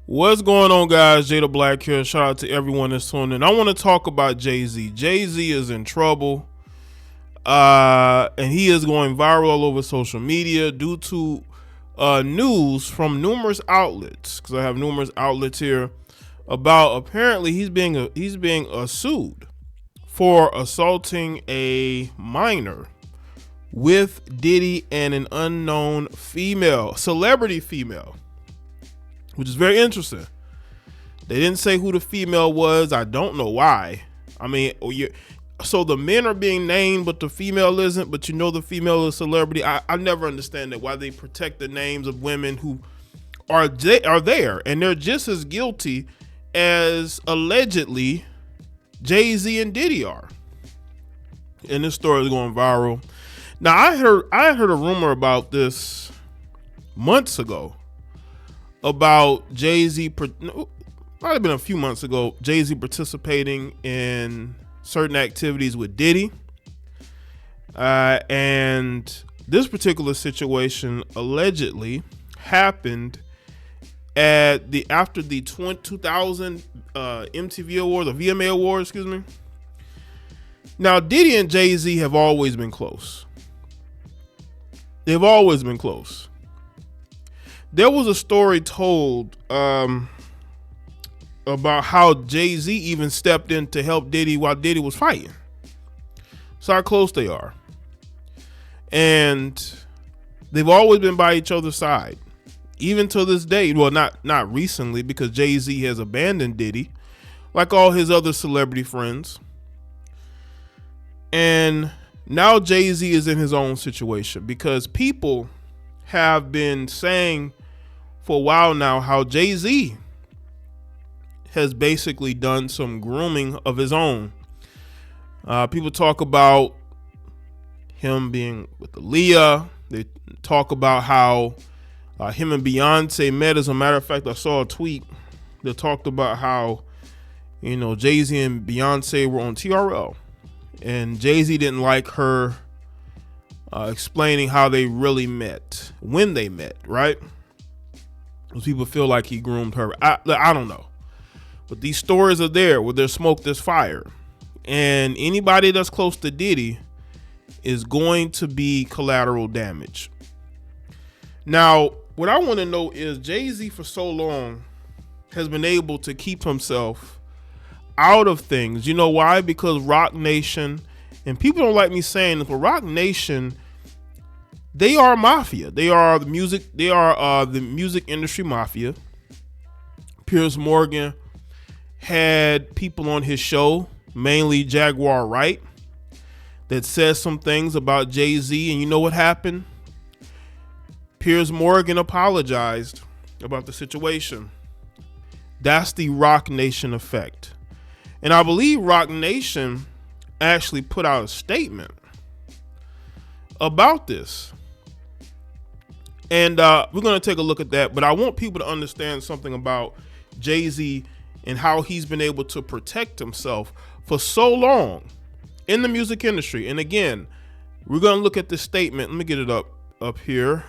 What's going on, guys? Jay the Black here. Shout out to everyone that's tuning in. I want to talk about Jay-Z. Jay-Z is in trouble, and he is going viral all over social media due to news from numerous outlets. Because I have numerous outlets here about apparently he's being sued for assaulting a minor with Diddy and an unknown celebrity female. Which is very interesting. They didn't say who the female was. I don't know why. I mean, so the men are being named, but the female isn't. But you know the female is a celebrity. I never understand that, why they protect the names of women who are there, and they're just as guilty as allegedly Jay-Z and Diddy are. And this story is going viral. Now I heard a rumor about this months ago. About Jay-Z, might have been a few months ago, Jay-Z participating in certain activities with Diddy. And this particular situation allegedly happened after the 2000 MTV Awards, or VMA Awards, excuse me. Now, Diddy and Jay-Z have always been close. They've always been close. There was a story told about how Jay-Z even stepped in to help Diddy while Diddy was fighting. So how close they are. And they've always been by each other's side. Even to this day. Well, not recently, because Jay-Z has abandoned Diddy, like all his other celebrity friends. And now Jay-Z is in his own situation, because people have been saying for a while now how Jay-Z has basically done some grooming of his own. People talk about him being with Aaliyah. They talk about how him and Beyonce met. As a matter of fact, I saw a tweet that talked about how, Jay-Z and Beyonce were on TRL, and Jay-Z didn't like her explaining how they really met, when they met, right? Because people feel like he groomed her. I don't know. But these stories are there. Where there's smoke, there's fire. And anybody that's close to Diddy is going to be collateral damage. Now, what I want to know is, Jay-Z for so long has been able to keep himself out of things. You know why? Because Roc Nation, and people don't like me saying this, but Roc Nation, they are mafia. They are the music. They are the music industry mafia. Piers Morgan had people on his show, mainly Jaguar Wright, that says some things about Jay-Z, and you know what happened? Piers Morgan apologized about the situation. That's the Roc Nation effect, and I believe Roc Nation actually put out a statement about this. And we're going to take a look at that. But I want people to understand something about Jay-Z and how he's been able to protect himself for so long in the music industry. And again, we're going to look at this statement. Let me get it up here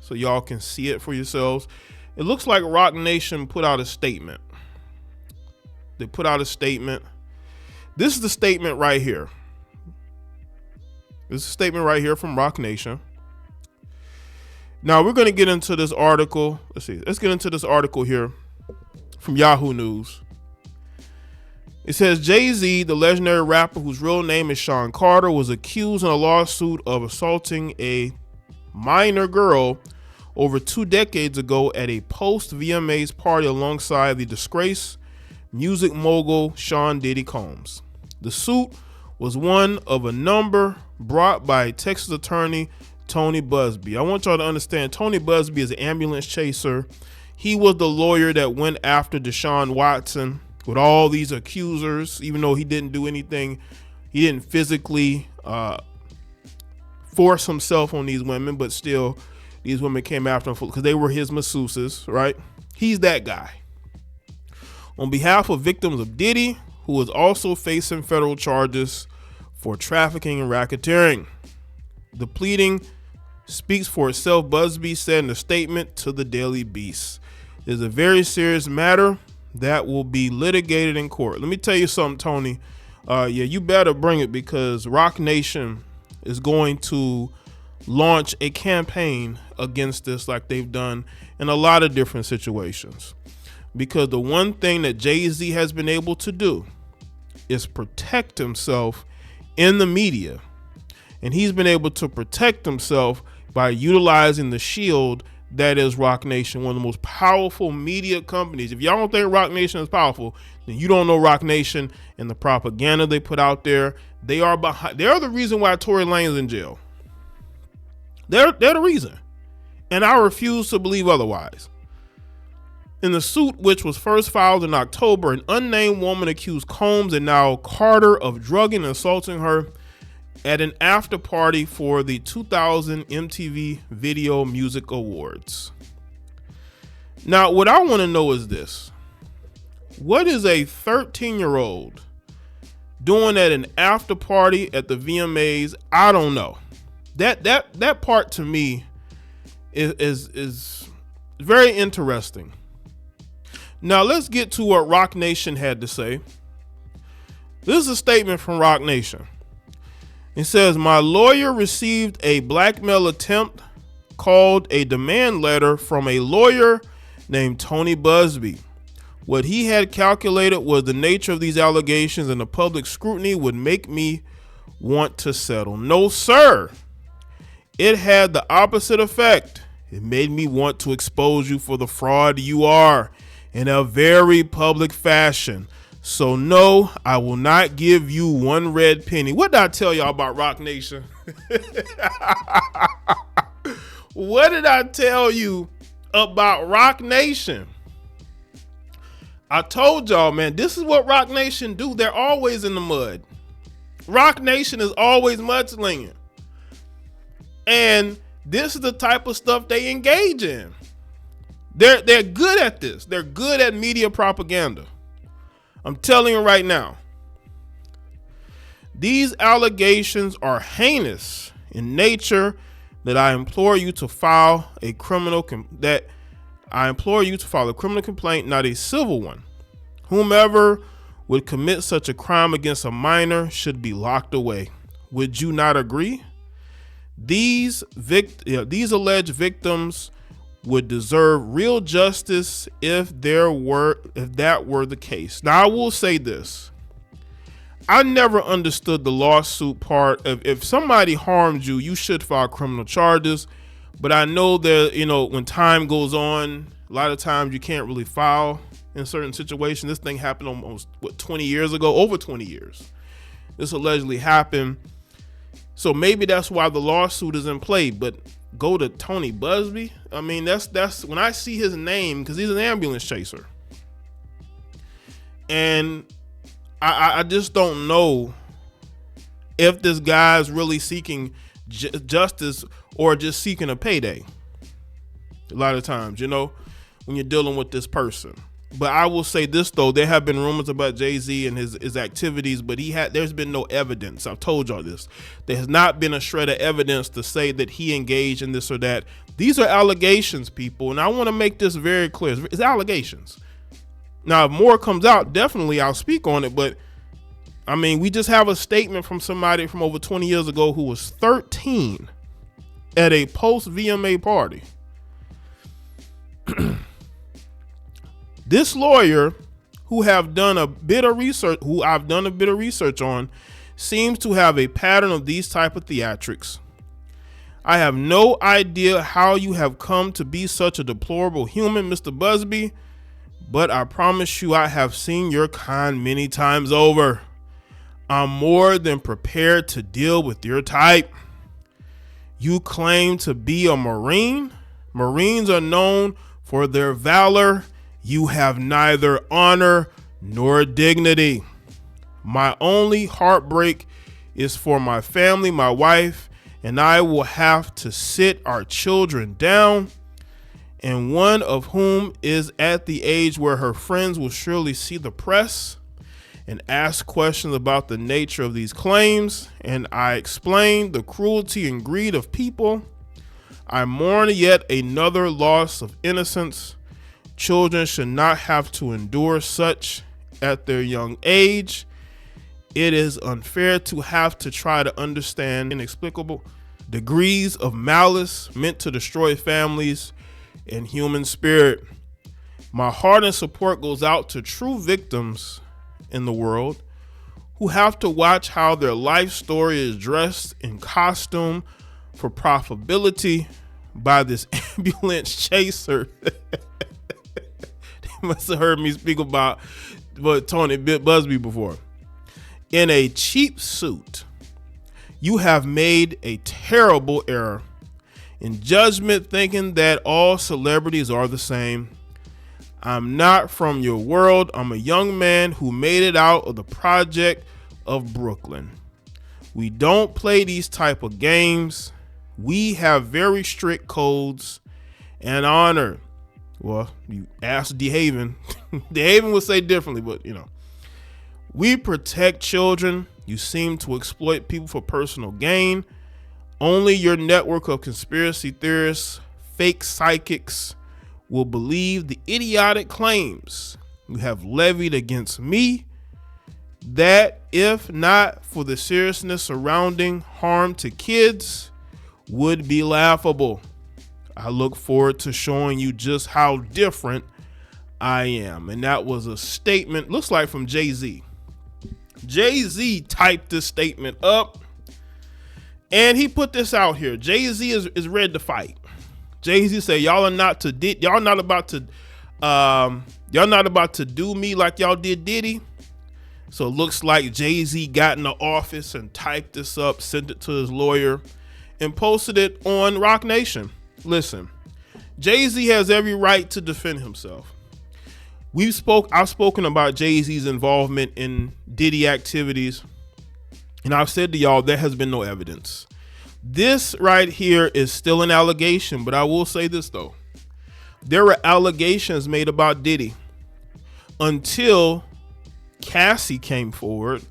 so y'all can see it for yourselves. It looks like Roc Nation put out a statement. They put out a statement. This is the statement right here. This is a statement right here from Roc Nation. Now we're going to get into this article. Let's get into this article here from Yahoo News. It says Jay-Z, the legendary rapper whose real name is Sean Carter, was accused in a lawsuit of assaulting a minor girl over 2 decades ago at a post-VMAs party alongside the disgraced music mogul Sean Diddy Combs. The suit was one of a number brought by Texas attorney Tony Busby. I want y'all to understand, Tony Busby is an ambulance chaser. He was the lawyer that went after Deshaun Watson with all these accusers, even though he didn't do anything. He didn't physically force himself on these women, but still these women came after him because they were his masseuses, right? He's that guy. On behalf of victims of Diddy, who is also facing federal charges for trafficking and racketeering. The pleading speaks for itself, Busby said in a statement to the Daily Beast. is a very serious matter that will be litigated in court. Let me tell you something, Tony. Yeah, you better bring it, because Roc Nation is going to launch a campaign against this like they've done in a lot of different situations. Because the one thing that Jay-Z has been able to do is protect himself in the media. And he's been able to protect himself by utilizing the shield that is Roc Nation, one of the most powerful media companies. If y'all don't think Roc Nation is powerful, then you don't know Roc Nation and the propaganda they put out there. They are the reason why Tory Lanez in jail. They're the reason. And I refuse to believe otherwise. In the suit, which was first filed in October, an unnamed woman accused Combs and now Carter of drugging and assaulting her at an after party for the 2000 MTV Video Music Awards. Now, what I want to know is this. What is a 13-year-old doing at an after party at the VMAs? I don't know. That part to me is very interesting. Now, let's get to what Roc Nation had to say. This is a statement from Roc Nation. It says, my lawyer received a blackmail attempt called a demand letter from a lawyer named Tony Busby. What he had calculated was the nature of these allegations and the public scrutiny would make me want to settle. No, sir. It had the opposite effect. It made me want to expose you for the fraud you are in a very public fashion. So no, I will not give you one red penny. What did I tell y'all about Roc Nation? What did I tell you about Roc Nation? I told y'all, man, this is what Roc Nation do. They're always in the mud. Roc Nation is always mudslinging. And this is the type of stuff they engage in. They're good at this. They're good at media propaganda. I'm telling you right now, these allegations are heinous in nature that I implore you to file a criminal complaint, not a civil one. Whomever would commit such a crime against a minor should be locked away. Would you not agree? These alleged victims would deserve real justice if that were the case. Now, I will say this. I never understood the lawsuit part of if somebody harmed you, you should file criminal charges. But I know that, when time goes on, a lot of times you can't really file in certain situations. This thing happened almost, 20 years ago? Over 20 years. This allegedly happened. So maybe that's why the lawsuit is in play. But go to Tony Busby. I mean, that's when I see his name, because he's an ambulance chaser. And I just don't know if this guy's really seeking justice or just seeking a payday. A lot of times, when you're dealing with this person. But I will say this, though. There have been rumors about Jay-Z and his activities, but there's been no evidence. I've told y'all this. There has not been a shred of evidence to say that he engaged in this or that. These are allegations, people, and I want to make this very clear. It's allegations. Now, if more comes out, definitely I'll speak on it, but I mean, we just have a statement from somebody from over 20 years ago who was 13 at a post-VMA party. This lawyer, who I've done a bit of research on, seems to have a pattern of these type of theatrics. I have no idea how you have come to be such a deplorable human, Mr. Busby, but I promise you I have seen your kind many times over. I'm more than prepared to deal with your type. You claim to be a Marine. Marines are known for their valor. You have neither honor nor dignity. My only heartbreak is for my family, my wife, and I will have to sit our children down, and one of whom is at the age where her friends will surely see the press and ask questions about the nature of these claims, and I explain the cruelty and greed of people. I mourn yet another loss of innocence. Children should not have to endure such at their young age. It is unfair to have to try to understand inexplicable degrees of malice meant to destroy families and human spirit. My heart and support goes out to true victims in the world who have to watch how their life story is dressed in costume for profitability by this ambulance chaser. They must have heard me speak about Tony Busby before. In a cheap suit, you have made a terrible error in judgment, thinking that all celebrities are the same. I'm not from your world. I'm a young man who made it out of the project of Brooklyn. We don't play these type of games. We have very strict codes and honor. Well, you ask DeHaven. DeHaven would say differently, but we protect children. You seem to exploit people for personal gain. Only your network of conspiracy theorists, fake psychics, will believe the idiotic claims you have levied against me, that if not for the seriousness surrounding harm to kids, would be laughable. I look forward to showing you just how different I am. And that was a statement, looks like from Jay-Z. Jay-Z typed this statement up and he put this out here. Jay-Z is ready to fight. Jay-Z said, y'all not about to do me like y'all did Diddy. So it looks like Jay-Z got in the office and typed this up, sent it to his lawyer, and posted it on Rock Nation. Listen, Jay-Z has every right to defend himself. I've spoken about Jay-Z's involvement in Diddy activities, and I've said to y'all there has been no evidence. This right here is still an allegation, but I will say this though. There were allegations made about Diddy until Cassie came forward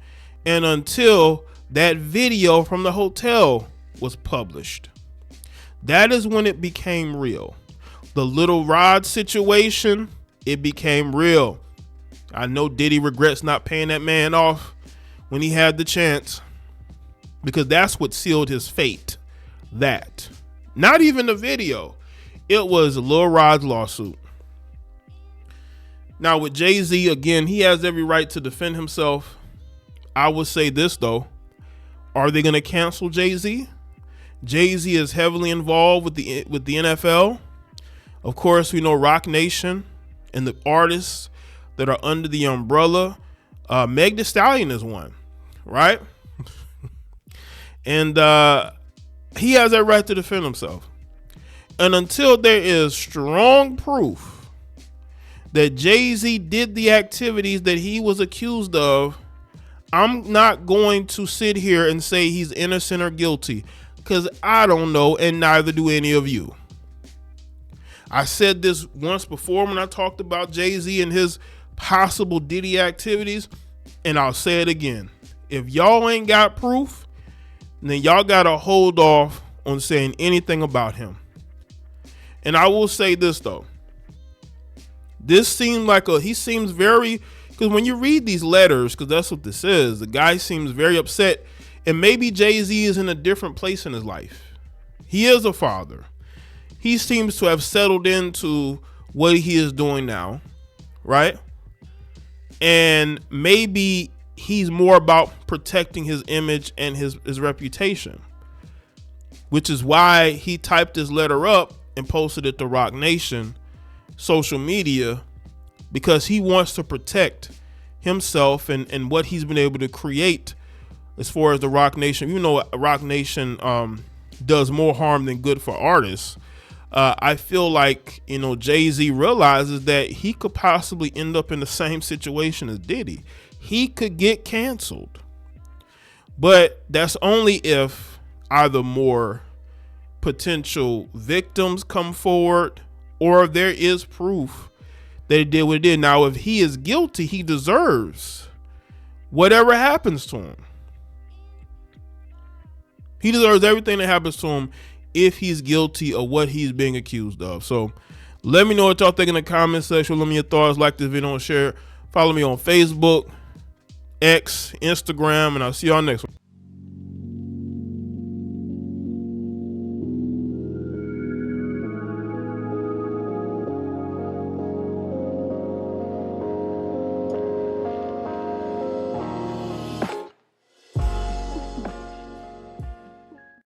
and until that video from the hotel was published. That is when it became real. The Little Rod situation, it became real. I know Diddy regrets not paying that man off when he had the chance, because that's what sealed his fate. That, not even the video, it was Lil Rod's lawsuit. Now with Jay-Z, again, he has every right to defend himself. I would say this though, are they going to cancel Jay-Z? Jay-Z is heavily involved with the NFL. Of course, we know Rock Nation and the artists that are under the umbrella. Meg Thee Stallion is one, right? And he has that right to defend himself. And until there is strong proof that Jay-Z did the activities that he was accused of, I'm not going to sit here and say he's innocent or guilty, because I don't know, and neither do any of you. I said this once before when I talked about Jay-Z and his possible Diddy activities, and I'll say it again. If y'all ain't got proof, then y'all got to hold off on saying anything about him. And I will say this though. This seemed like he seems very, because when you read these letters, because that's what this is, the guy seems very upset. And maybe Jay-Z is in a different place in his life. He is a father. He seems to have settled into what he is doing now, right? And maybe he's more about protecting his image and his reputation, which is why he typed this letter up and posted it to Rock Nation social media, because he wants to protect himself and what he's been able to create as far as the Rock Nation. You know, Rock Nation does more harm than good for artists. I feel like, Jay-Z realizes that he could possibly end up in the same situation as Diddy. He could get canceled, but that's only if either more potential victims come forward or there is proof that he did what he did. Now, if he is guilty, he deserves whatever happens to him. He deserves everything that happens to him if he's guilty of what he's being accused of. So Let me know what y'all think in the comment section. Let me know your thoughts. Like this video and share. Follow me on Facebook, X, Instagram, and I'll see y'all next one.